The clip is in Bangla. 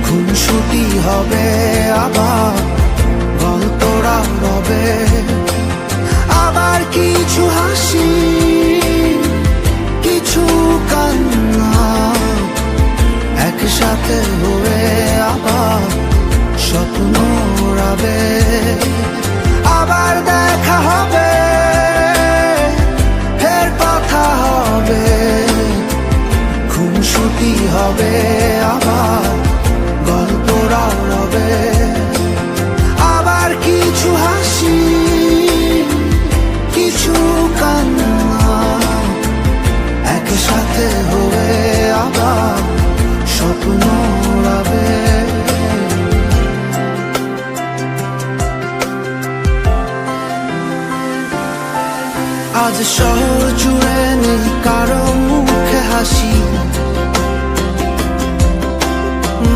খুনসুটি হবে আবার, গল্পরা রবে আবার, কিছু হাসি কিছু কান্না একসাথে হয়ে আবার স্বপ্ন রাবে। আবার দেখা হবে, ফের কথা হবে, খুনসুটি হবে আবার, গল্পরা রবে আবার, কিছু হাসি কিছু কান্না একসাথে হয়ে আবার স্বপ্ন রাবে। আজ শহর জুড়ে নেই কারো মুখে হাসি,